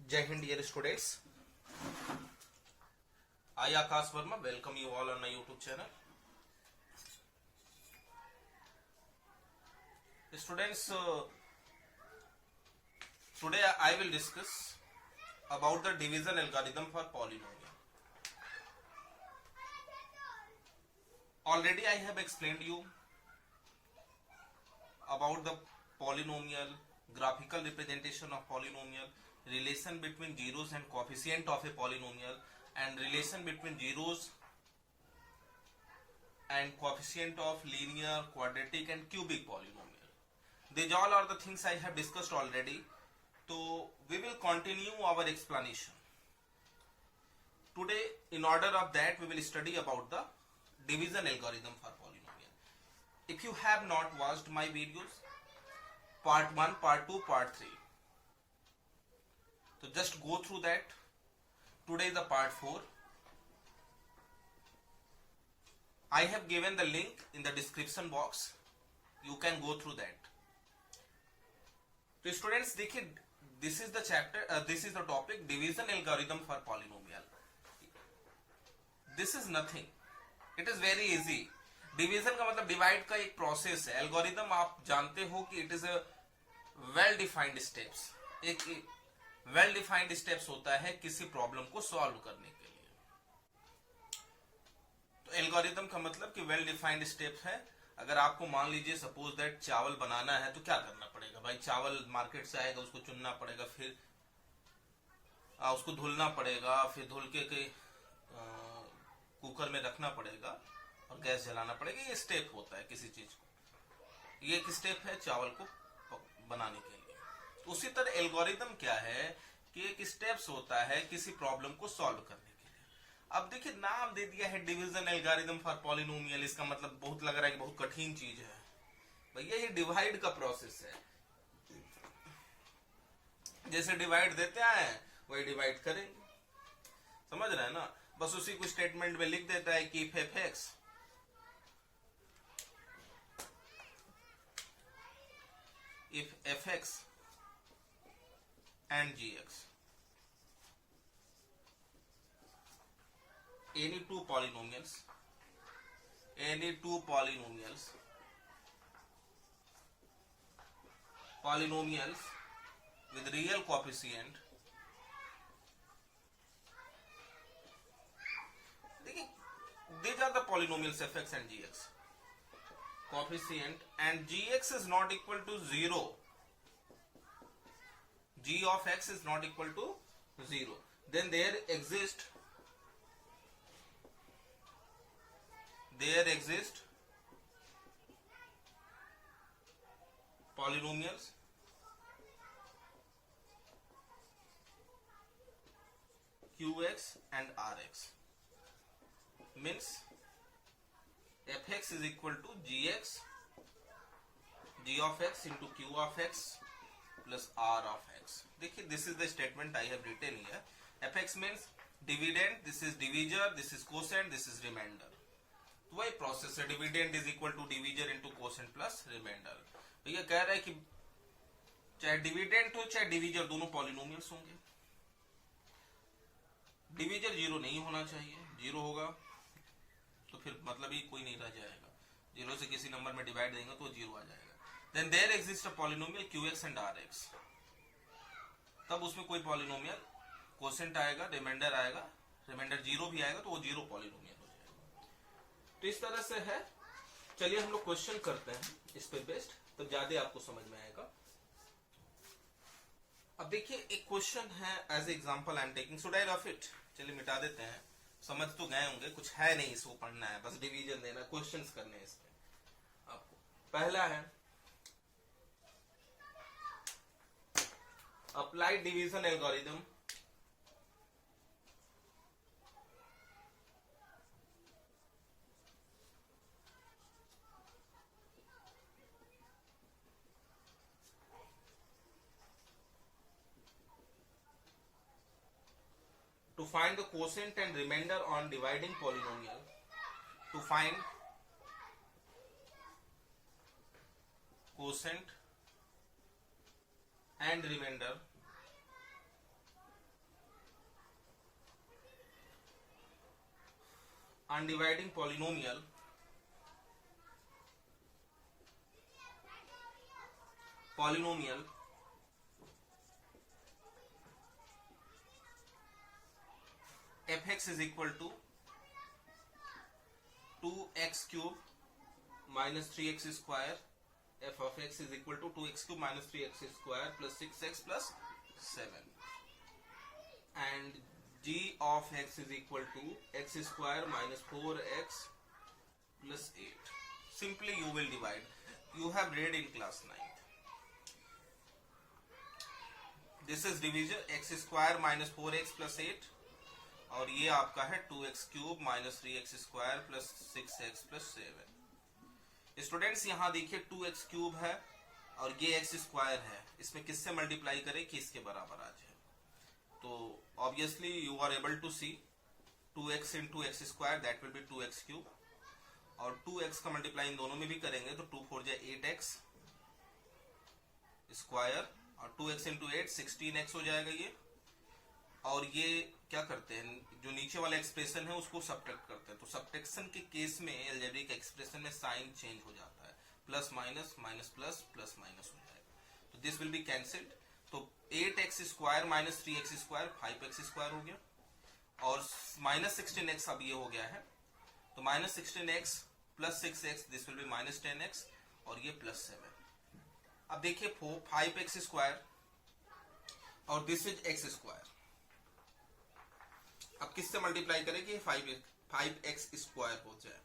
Jai Hind, dear students. I Akash Verma welcome you all on my YouTube channel. Students, today I will discuss about the division algorithm for polynomial. Already I have explained you about the polynomial, graphical representation of polynomial, relation between zeros and coefficient of a polynomial, and relation between zeros and coefficient of linear, quadratic and cubic polynomial. These all are the things I have discussed already. So we will continue our explanation. Today, in order of that, we will study about the division algorithm for polynomial. If you have not watched my videos, part 1, part 2, part 3, so just go through that. Today is the part 4. I have given the link in the description box. You can go through that. So students, देखिए, this is the chapter, this is the topic, division algorithm for polynomial. This is nothing. It is very easy. Division का मतलब divide का एक process है. Algorithm आप जानते हो कि it is a well defined steps. एक वेल डिफाइंड स्टेप्स होता है किसी प्रॉब्लम को सॉल्व करने के लिए. तो एल्गोरिदम का मतलब कि वेल डिफाइंड स्टेप्स है. अगर आपको मान लीजिए सपोज दैट चावल बनाना है तो क्या करना पड़ेगा भाई. चावल मार्केट से आएगा, उसको चुनना पड़ेगा, फिर उसको धुलना पड़ेगा, फिर धुल के कुकर में रखना पड़ेगा और गैस जलाना पड़ेगा. ये स्टेप होता है किसी चीज को. ये एक स्टेप है चावल को बनाने के लिए. उसी तरह एल्गोरिदम क्या है कि एक स्टेप्स होता है किसी प्रॉब्लम को सॉल्व करने के लिए. अब देखिए, नाम दे दिया है डिवीजन एल्गोरिदम फॉर पॉलिनोमियल. इसका मतलब बहुत लग रहा है कि बहुत कठिन चीज है. भैया ये डिवाइड का प्रोसेस है. जैसे डिवाइड देते आए वही डिवाइड करेंगे. समझ रहे हैं ना. बस उसी को स्टेटमेंट में लिख देता है कि if F x if fx and gx, any two polynomials with real coefficient, देखिए, these are the polynomials fx and gx. Coefficient and gx is not equal to 0. G of x is not equal to 0. Then there exist polynomials qx and rx. Means fx is equal to gx, g of x into q of x plus r of x. देखिए, this is the statement I have written here. fx means dividend, this is divisor, this is quotient, this is remainder. तो वही process है. Dividend is equal to divisor into quotient plus remainder. तो ये कह रहा है कि चाहे डिविडेंड हो चाहे डिविजर, दोनों पॉलिनोमियल्स होंगे. डिविजर जीरो नहीं होना चाहिए. जीरो होगा तो फिर मतलब ही कोई नहीं रह जाएगा. जीरो से किसी नंबर में डिवाइड देंगे तो जीरो आ जाएगा. Then there exist a polynomial qx and rx. तब उसमें कोई पॉलिनोमियल कोसेंट आएगा, रिमाइंडर आएगा, रिमाइंडर जीरो भी आएगा तो वो जीरो पॉलिनोमियल हो जाएगा. तो इस तरह से है. चलिए हम लोग क्वेश्चन करते हैं इस पे बेस्ड, तब ज्यादा आपको समझ में आएगा. अब देखिए, एक क्वेश्चन है as example I am taking. Should I rough it? चलिए मिटा देते हैं. समझ तो गए होंगे, कुछ है नहीं इसको पढ़ना है, बस डिवीजन देना, क्वेश्चंस करने हैं इसमें आपको. पहला है apply division algorithm to find the quotient and remainder on dividing polynomial. To find quotient and remainder on dividing polynomial fx is equal to 2x cube minus 3x square. F of x is equal to 2x cube minus 3x square plus 6x plus 7, and g of x is equal to x square minus 4x plus 8. Simply you will divide. You have read in class 9th. This is division. X square minus 4x plus 8, और ये आपका है 2x cube minus 3x square plus 6x plus 7. Students यहाँ देखिए 2x cube है और ये x square है, इसमें किससे मल्टीप्लाई करें कि इसके बराबर आ जाए. तो obviously you are able to see 2x into x square that will be 2x cube, और 2x का मल्टीप्लाई इन दोनों में भी करेंगे तो 2 4 जाए 8x स्क्वायर, और 2x इंटू 8 16x हो जाएगा ये. और ये क्या करते हैं, जो नीचे वाला एक्सप्रेशन है उसको सब्ट्रैक्ट करते हैं. तो सब्ट्रैक्शन के केस में अलजेब्रिक एक्सप्रेशन में साइन चेंज हो जाता है, plus minus minus plus plus minus हो जाएगा. तो दिस विल बी कैंसिल्ड. तो 8x square minus 3x square 5x square हो गया, और माइनस 16x अब ये हो गया है. तो minus 16x plus 6x this will be minus 10x, और ये प्लस 7. अब देखिए 5x स्क्वायर और दिस इज x स्क्वायर. अब किससे मल्टीप्लाई करें कि 5x स्क्वायर हो जाए.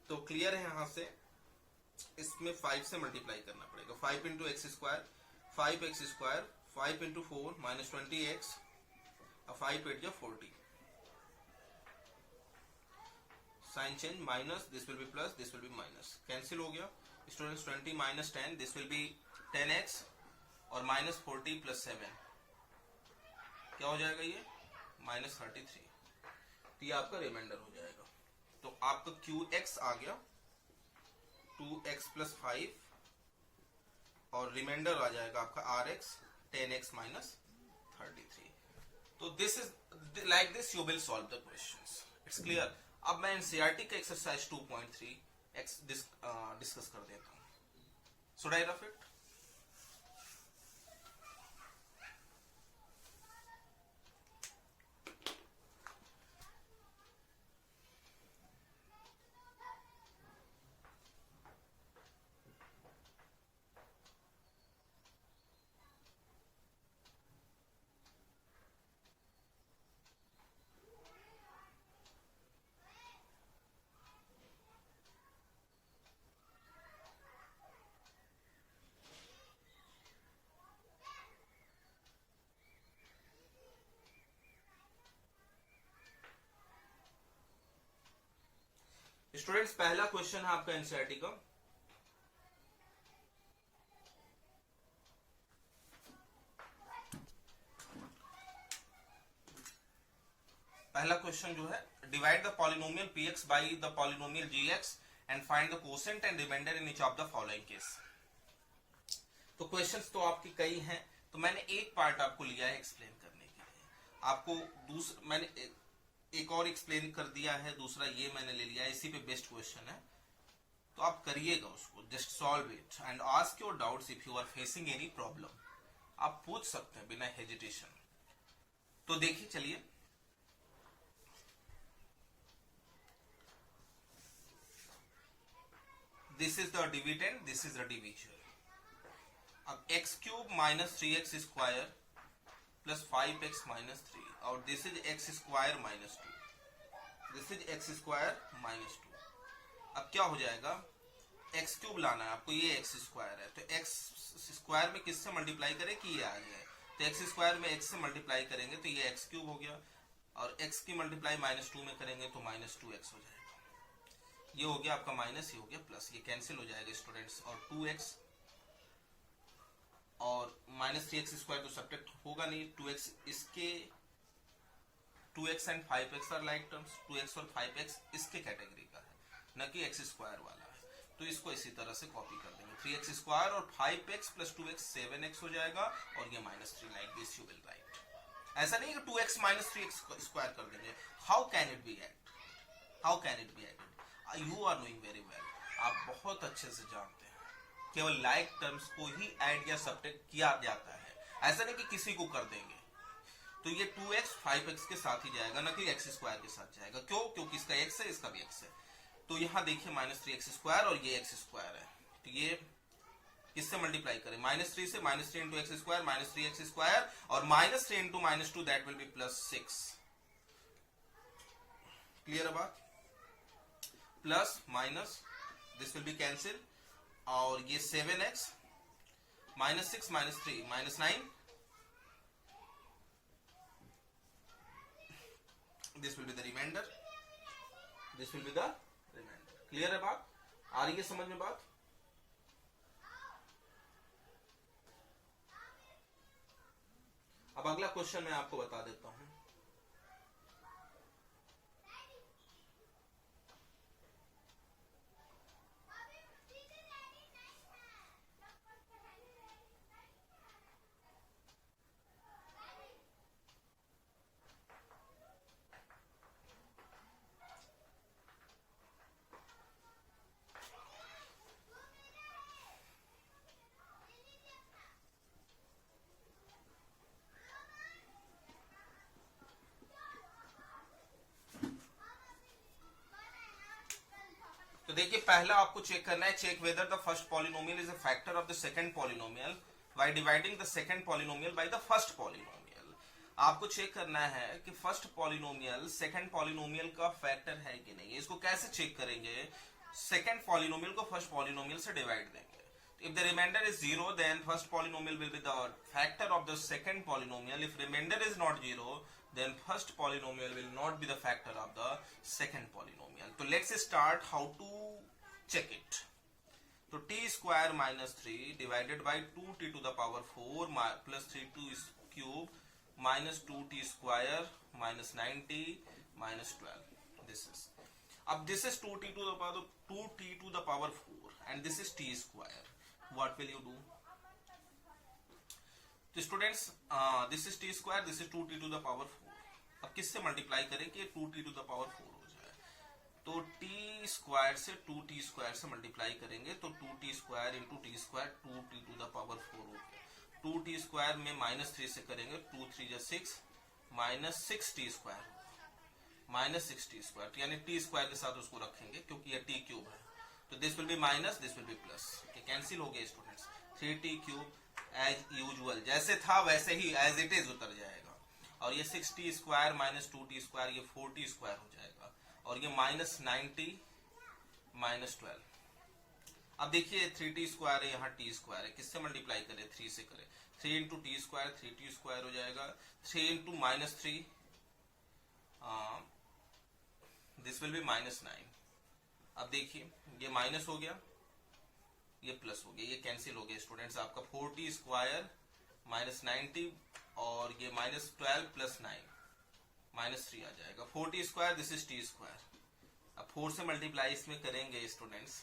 तो क्लियर है, यहां से इसमें 5 से मल्टीप्लाई करना पड़ेगा. 5 इंटू एक्स स्क्वायर 5x स्क्वायर, 5 इंटू 4 माइनस 20x, 5 8 या 40. Sign change minus, this will be plus, this will be minus, cancel हो गया. Students 20 minus 10 this will be 10x, और माइनस 40 प्लस 7 क्या हो जाएगा ये माइनस 33. तो ये आपका रिमाइंडर हो जाएगा. तो आपका QX आ गया 2x प्लस 5, और रिमाइंडर आ जाएगा आपका RX 10x माइनस 33. तो this is like this you will solve the questions. It's clear. अब मैं एनसीईआरटी का एक्सरसाइज 2.3 डिस्कस कर देता हूं. Should I rough it? Students पहला क्वेश्चन है आपका एनसीईआरटी का. पहला क्वेश्चन जो है, divide the polynomial px by the polynomial gx and find the quotient and remainder in each of the following case. तो क्वेश्चंस तो आपके कई हैं, तो मैंने एक पार्ट आपको लिया है एक्सप्लेन करने के लिए. आपको मैंने एक और एक्सप्लेन कर दिया है, दूसरा ये मैंने ले लिया है, इसी पे बेस्ट क्वेश्चन है. तो आप करिएगा उसको, just solve it and ask your doubts if you are facing any problem. आप पूछ सकते हैं बिना हेजिटेशन. तो देखिए चलिए, this is the dividend, this is the division. अब x cube minus 3x square plus 5x minus 3, और this is x square minus 2, this is x square minus 2. अब क्या हो जाएगा, x क्यूब लाना है आपको, ये x स्क्वायर है, तो x स्क्वायर में किससे मल्टीप्लाई करें कि ये आ गया है. तो x स्क्वायर में x से मल्टीप्लाई करेंगे तो ये x क्यूब हो गया, और x की मल्टीप्लाई माइनस 2 में करेंगे तो माइनस 2x हो जाएगा. ये हो गया आपका माइनस, ये हो गया प्लस, ये कैंसिल हो जाएगा स्टूडेंट्स. और 2x और माइनस 3x स्क्वायर तो सब्ट्रैक्ट होगा नहीं. 2x इसके 2x and 5x are like terms. 2x और 5x इसके कैटेगरी का है, न कि x स्क्वायर वाला है. तो इसको इसी तरह से कॉपी कर देंगे. 3x स्क्वायर और 5x प्लस 2x 7x हो जाएगा, और ये minus 3 like this you will write. ऐसा नहीं कि 2x माइनस 3x स्क्वायर कर देंगे. How can it be act? How can it be added? You are knowing very well, आप बहुत अच्छे से जानते हैं केवल लाइक टर्म्स को ही ऐड या सब्ट्रैक्ट किया जाता है, ऐसा नहीं कि किसी को कर देंगे। तो ये 2x 5x के साथ ही जाएगा, ना कि x स्क्वायर के साथ जाएगा। क्यों? क्योंकि इसका x है, इसका भी x है। तो यहां देखिए -3x स्क्वायर और ये x स्क्वायर है, तो ये किससे मल्टीप्लाई करें? -3 से, -3 into x square, -3x square, और -3 into -2 that will B +6। Clear है बात? Plus minus this will B cancel, और ये 7x -6 -3 -9, this will be the remainder, this will be the remainder। Clear है बात? आ रही है समझ में बात? अब अगला क्वेश्चन मैं आपको बता देता हूं। तो देखिए, पहला आपको चेक करना है, check whether the first polynomial is a factor of the second polynomial by dividing the second polynomial by the first polynomial. आपको चेक करना है कि फर्स्ट पॉलिनोमियल सेकंड पॉलिनोमियल का फैक्टर है कि नहीं। इसको कैसे चेक करेंगे? सेकंड पॉलिनोमियल को फर्स्ट पॉलिनोमियल से डिवाइड देंगे। If the remainder is 0, then first polynomial will be the factor of the second polynomial. If remainder is not 0, then first polynomial will not be the factor of the second polynomial. So let's start how to check it. So t square minus 3 divided by 2t to the power 4 plus 3t cube minus 2t square minus 9t minus 12. This is. अब this is 2t to the power 4 and this is t square. What will you do? तो students, this is T square, this is 2t to the power 4। अब किससे multiply करें कि 2t to the power 4 हो जाए? तो t square से 2t square से मल्टीप्लाई करेंगे तो 2t square into T square 2t to the power 4 हो गया। 2t स्क्वायर में -3 से करेंगे, 2 3 6 -6t स्क्वायर -6t स्क्वायर, यानी t स्क्वायर के साथ उसको रखेंगे क्योंकि ये t क्यूब है। तो this will be minus, this will be plus, ये कैंसिल हो गया students. 3t cube as usual जैसे था वैसे ही एज इट इज उतर जाएगा, और ये 6t स्क्वायर -2t स्क्वायर ये 4t स्क्वायर हो जाएगा, और ये -9t -12। अब देखिए 3t स्क्वायर है, यहाँ t स्क्वायर है, किससे मल्टीप्लाई करें? 3 से करें। 3 into T square 3t square हो जाएगा। 3 इंटू -3 दिस विल बी -9। अब देखिए ये माइनस हो गया, ये प्लस हो गया, ये कैंसिल हो गया स्टूडेंट्स। आपका 4t स्क्वायर -9t और ये -12 प्लस 9 -3 आ जाएगा। 4t square this is t square. अब 4 से मल्टीप्लाई इसमें करेंगे स्टूडेंट्स,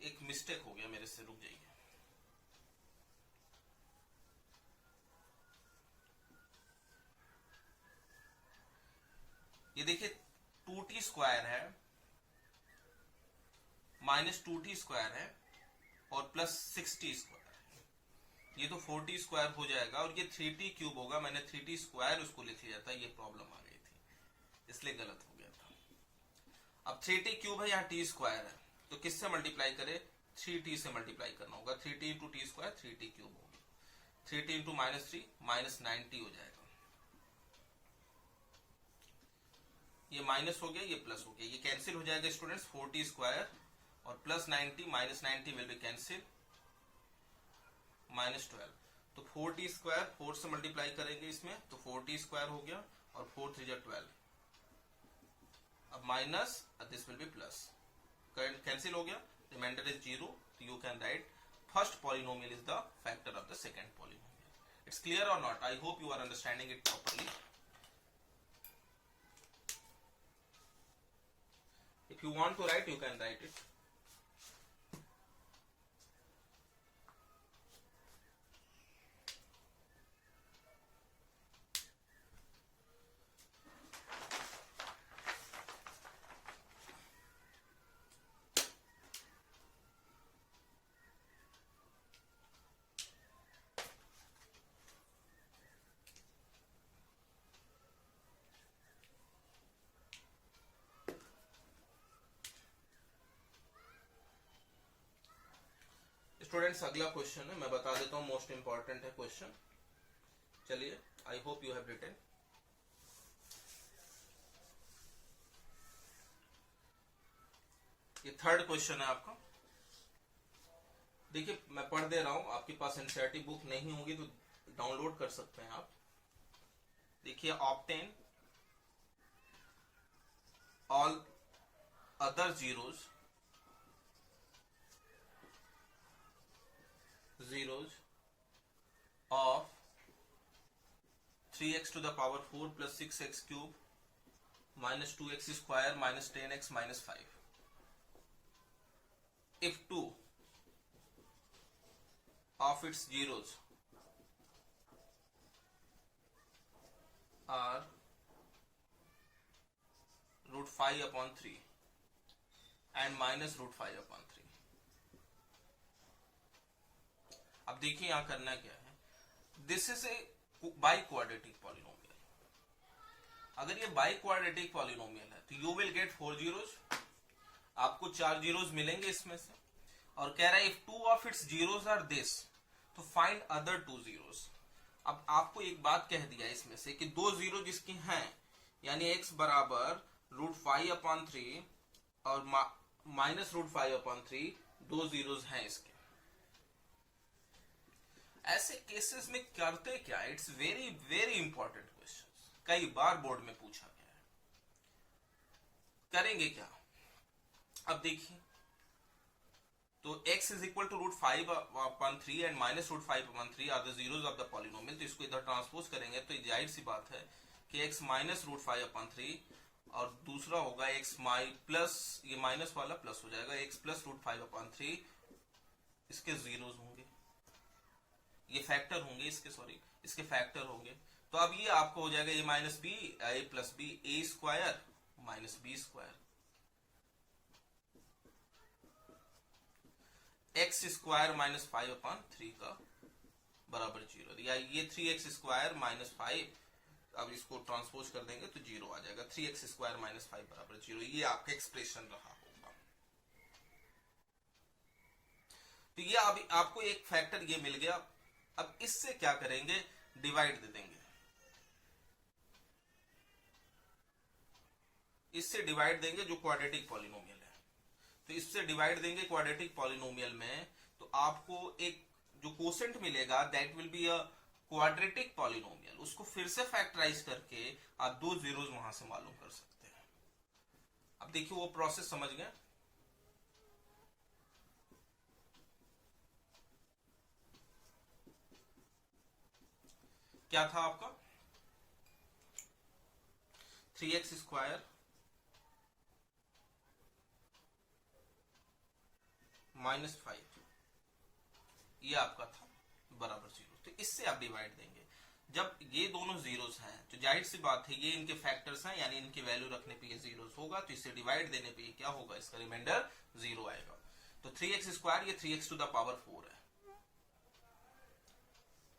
एक मिस्टेक हो गया मेरे से, रुक जाइए। ये देखिए 2t स्क्वायर है -2t स्क्वायर है और प्लस 6t स्क्वायर है, ये तो 4t स्क्वायर हो जाएगा, और ये 3t क्यूब होगा। मैंने 3t स्क्वायर उसको लिख लिया था, ये प्रॉब्लम आ गई थी इसलिए गलत हो गया था। अब 3t क्यूब है, यहाँ t स्क्वायर है, तो किससे मल्टीप्लाई करे? 3t से मल्टीप्लाई करना होगा। 3t into T square 3t cube होगा। 3t इंटू -3 -9t हो जाएगा। ये माइनस हो गया, ये प्लस हो गया, ये कैंसिल हो जाएगा स्टूडेंट्स। 4t स्क्वायर और प्लस 90 -90 विल बी कैंसिल, -12। तो 4t स्क्वायर 4 से मल्टीप्लाई करेंगे इसमें तो 4t स्क्वायर हो गया, और 4 3 12। अब minus, this will be plus, cancel हो गया, रिमाइंडर इज 0। तो you can write first polynomial is the factor of the second polynomial. It's clear और not? I hope you are understanding it properly. If you want to write, you can write it. Students अगला question है, मैं बता देता हूं, most important है question. चलिए, I hope you have written. ये थर्ड क्वेश्चन है आपका। देखिए मैं पढ़ दे रहा हूं, आपके पास एनसीईआरटी बुक नहीं होगी तो डाउनलोड कर सकते हैं आप। देखिए, obtain all other zeros of 3x to the power 4 plus 6x cube minus 2x square minus 10x minus 5 if 2 of its zeros are root 5 upon 3 and minus root 5 upon 3। अब देखिए यहां करना क्या है, this is a by quadratic polynomial. अगर ये by quadratic polynomial है तो यू विल गेट 4 जीरोज, आपको 4 जीरोज मिलेंगे इसमें से। और कह रहा है if 2 of its zeros are this तो फाइंड अदर 2 जीरोज। अब आपको एक बात कह दिया इसमें से कि 2 जीरो जिसकी हैं, यानी x बराबर √5/3 और माइनस √5/3, 2 जीरोज हैं इसके। ऐसे केसेस में करते क्या, it's very very important question, कई बार बोर्ड में पूछा गया है। करेंगे क्या, अब देखिए, तो x is equal to √5/3 and minus √5/3 are the zeros of the polynomial. तो इसको इधर ट्रांसपोज करेंगे तो जाहिर सी बात है कि x माइनस √5/3 और दूसरा होगा x प्लस, ये माइनस वाला प्लस हो जाएगा, x प्लस √5/3, इसके जीरोज होंगे, ये फैक्टर होंगे इसके, सॉरी इसके फैक्टर होंगे। तो अब ये आपको हो जाएगा ये minus B A plus B A square minus B square, X square minus 5/3 का बराबर 0, या ये 3x स्क्वायर माइनस 5, अब इसको ट्रांसपोज कर देंगे तो 0 आ जाएगा, 3x स्क्वायर माइनस 5 बराबर 0। ये आपका एक्सप्रेशन रहा होगा। तो ये अब आपको एक फैक्टर ये मिल गया। अब इससे क्या करेंगे, डिवाइड दे देंगे, इससे डिवाइड देंगे जो क्वाड्रेटिक पॉलिनोमियल है। तो इससे डिवाइड देंगे क्वाड्रेटिक पॉलिनोमियल में, तो आपको एक जो कोसेंट मिलेगा that will be a quadratic polynomial. उसको फिर से फैक्टराइज करके आप 2 जीरोज वहां से मालूम कर सकते हैं। अब देखिए वो प्रोसेस समझ गए। क्या था आपका 3x स्क्वायर माइनस 5, ये आपका था बराबर 0। तो इससे आप डिवाइड देंगे। जब ये दोनों जीरोस हैं तो जाहिर सी बात है ये इनके फैक्टर्स हैं, यानी इनके वैल्यू रखने पे ये जीरोस होगा, तो इससे डिवाइड देने पे क्या होगा, इसका रिमाइंडर 0 आएगा। तो 3x स्क्वायर, ये 3x टू द पावर 4 है,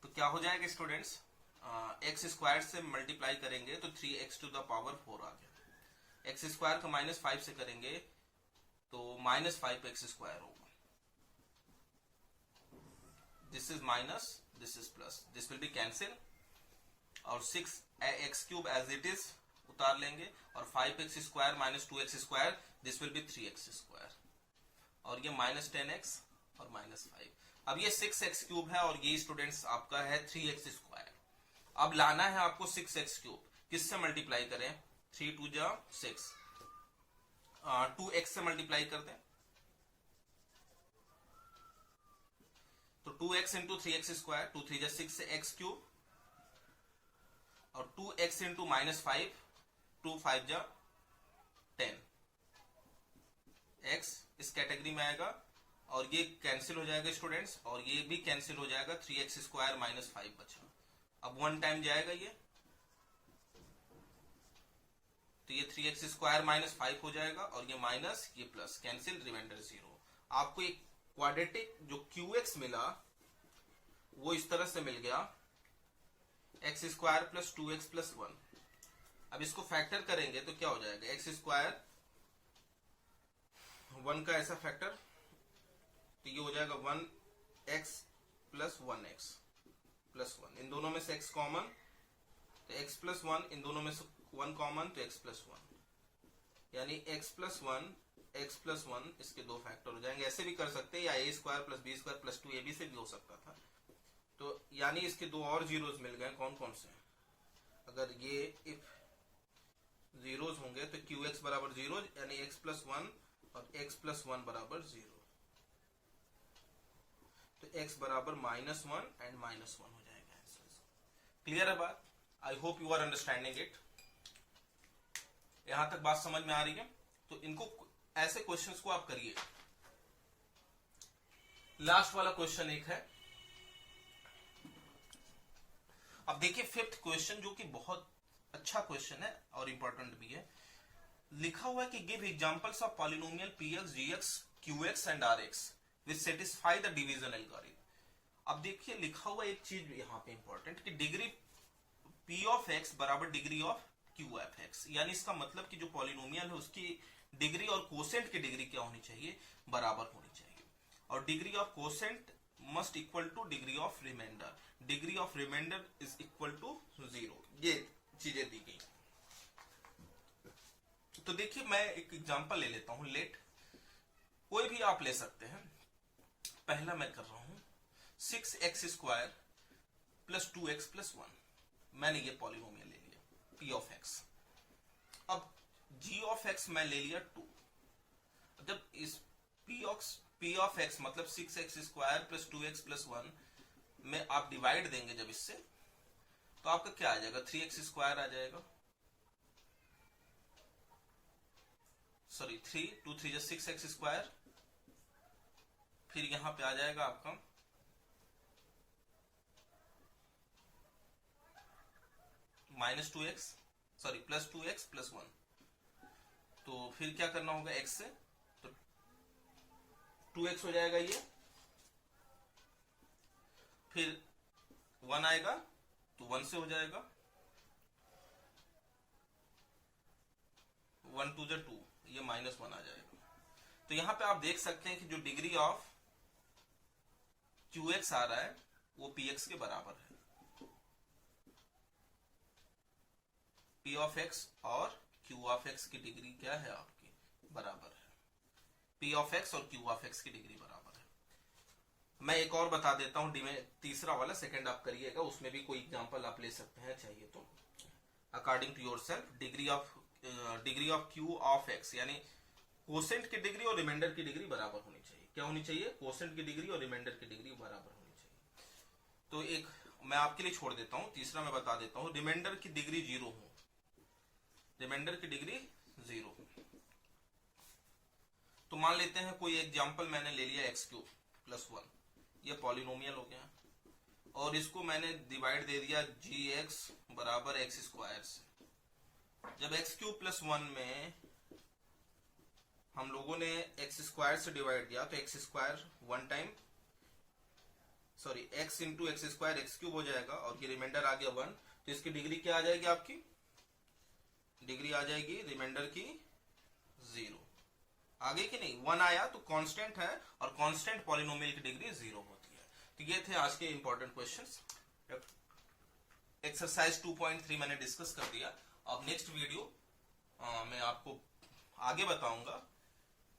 तो क्या हो जाएगा स्टूडेंट्स, एक्स स्क्वायर से मल्टीप्लाई करेंगे तो 3x टू द पावर 4 आ गया। एक्स स्क्वायर का माइनस 5 से करेंगे तो माइनस 5x स्क्वायर होगा। This is minus, this is plus, this will B cancel, और 6x³ एज इट इज उतार लेंगे, और 5x square minus 2x square, this will B 3x square, और ये माइनस 10x और माइनस 5। अब ये 6x³ है और ये स्टूडेंट्स आपका है 3x स्क्वायर। अब लाना है आपको 6x³, किससे मल्टीप्लाई करें, 3 2 जा 6, 2x से मल्टीप्लाई कर दें तो 2x इंटू 3x स्क्वायर, 2 3 जा 6 x³, और 2x इंटू माइनस 5, 2 5 जा 10, x इस कैटेगरी में आएगा, और ये कैंसिल हो जाएगा स्टूडेंट्स, और ये भी कैंसिल हो जाएगा, 3x स्क्वायर माइनस 5 बचा। अब 1 टाइम जाएगा ये, तो ये 3x स्क्वायर माइनस 5 हो जाएगा, और ये माइनस, ये प्लस, कैंसिल, रिमाइंडर 0। आपको एक क्वाड्रेटिक जो QX मिला वो इस तरह से मिल गया, x square plus 2x plus 1। अब इसको फैक्टर करेंगे तो क्या हो जाएगा, x स्क्वायर 1 का ऐसा फैक्टर, तो ये हो जाएगा 1 x प्लस 1x प्लस 1, इन दोनों में से x कॉमन तो x प्लस 1, इन दोनों में से 1 कॉमन तो x प्लस 1, यानी x प्लस 1 x प्लस 1 इसके दो फैक्टर हो जाएंगे। ऐसे भी कर सकते हैं, या a square plus B square plus 2ab से भी हो सकता था। तो यानी इसके दो और जीरोस मिल गए, कौन कौन से? अगर ये इफ जीरोस होंगे तो qx बराबर 0, यानी x प्लस 1 और x प्लस 1 बराबर 0, तो x बराबर -1 एंड -1 हो जाएगा आंसर। क्लियर है बात? I hope you are understanding it. यहां तक बात समझ में आ रही है? तो इनको ऐसे क्वेश्चंस को आप करिए। लास्ट वाला क्वेश्चन एक है, अब देखिए फिफ्थ क्वेश्चन, जो कि बहुत अच्छा क्वेश्चन है और इंपॉर्टेंट भी है। लिखा हुआ है कि give examples of polynomial px, gx, qx and rx which satisfy the division algorithm. अब देखिए लिखा हुआ एक चीज यहां पे इंपॉर्टेंट कि डिग्री p ऑफ x बराबर degree of q of x, यानी इसका मतलब कि जो पॉलिनोमियल है उसकी डिग्री और कोसेंट की डिग्री क्या होनी चाहिए? बराबर होनी चाहिए। और degree of quotient must equal to degree of remainder, degree of remainder is equal to 0। ये चीजें दी गई। तो देखिए मैं एक एग्जांपल ले लेता हूं, लेट कोई भी आप ले सकते हैं। पहला मैं कर रहा हूं 6x square plus 2x plus 1, मैंने ये पॉलिनोमियल ले लिया p ऑफ x। अब g ऑफ x मैं ले लिया 2। जब इस p ऑफ x मतलब 6x square plus 2x plus 1 में आप डिवाइड देंगे जब इससे, तो आपका क्या आ जाएगा? 3x स्क्वायर आ जाएगा, सॉरी 3 2 3 6x स्क्वायर, फिर यहां पे आ जाएगा आपका -2x, sorry plus 2x plus 1। तो फिर क्या करना होगा x से, तो 2x हो जाएगा ये, फिर 1 आएगा तो 1 से हो जाएगा, 1 2 2, ये -1 आ जाएगा। तो यहां पे आप देख सकते हैं कि जो डिग्री ऑफ qx आ रहा है वो px के बराबर है। p ऑफ x और q ऑफ x की डिग्री क्या है? आपकी बराबर है। p ऑफ x और q ऑफ x की डिग्री बराबर है। मैं एक और बता देता हूं, तीसरा वाला सेकंड आप करिएगा, उसमें भी कोई एग्जांपल आप ले सकते हैं चाहिए तो। According to yourself degree of q of x, यानी कोसेंट की डिग्री और रिमाइंडर की डिग्री बराबर होनी चाहिए। क्या होनी चाहिए? कोसेंट की डिग्री और रिमाइंडर की डिग्री बराबर होनी चाहिए। तो एक मैं आपके लिए छोड़ देता हूं, तीसरा मैं बता देता हूं, रिमाइंडर की डिग्री 0 हो, रिमाइंडर की डिग्री 0। तो मान लेते हैं कोई एग्जांपल मैंने ले लिया x³ प्लस 1, ये पॉलिनोमियल हो गया, और इसको मैंने डिवाइड दे दिया gx बराबर x स्क्वायर से। जब x³ प्लस 1 में हम लोगों ने x स्क्वायर से डिवाइड किया तो x square 1 time, sorry x into x square x³ हो जाएगा, और ये रिमाइंडर आ गया 1, तो इसकी डिग्री क्या आ जाएगी? आपकी डिग्री आ जाएगी रिमाइंडर की 0। आगे की नहीं, 1 आया तो कांस्टेंट है, और कांस्टेंट पॉलिनोमियल की डिग्री 0 होती है। तो ये थे आज के इंपॉर्टेंट क्वेश्चंस। एक्सरसाइज 2.3 मैंने डिस्कस कर दिया। अब नेक्स्ट वीडियो मैं आपको आगे बताऊंगा।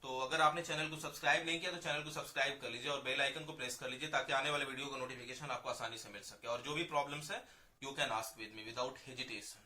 तो अगर आपने चैनल को सब्सक्राइब नहीं किया तो चैनल को सब्सक्राइब कर लीजिए और बेल आइकन को प्रेस कर लीजिए, ताकि आने वाले वीडियो का नोटिफिकेशन आपको आसानी से मिल सके। और जो भी प्रॉब्लम्स है you can ask with me without hesitation.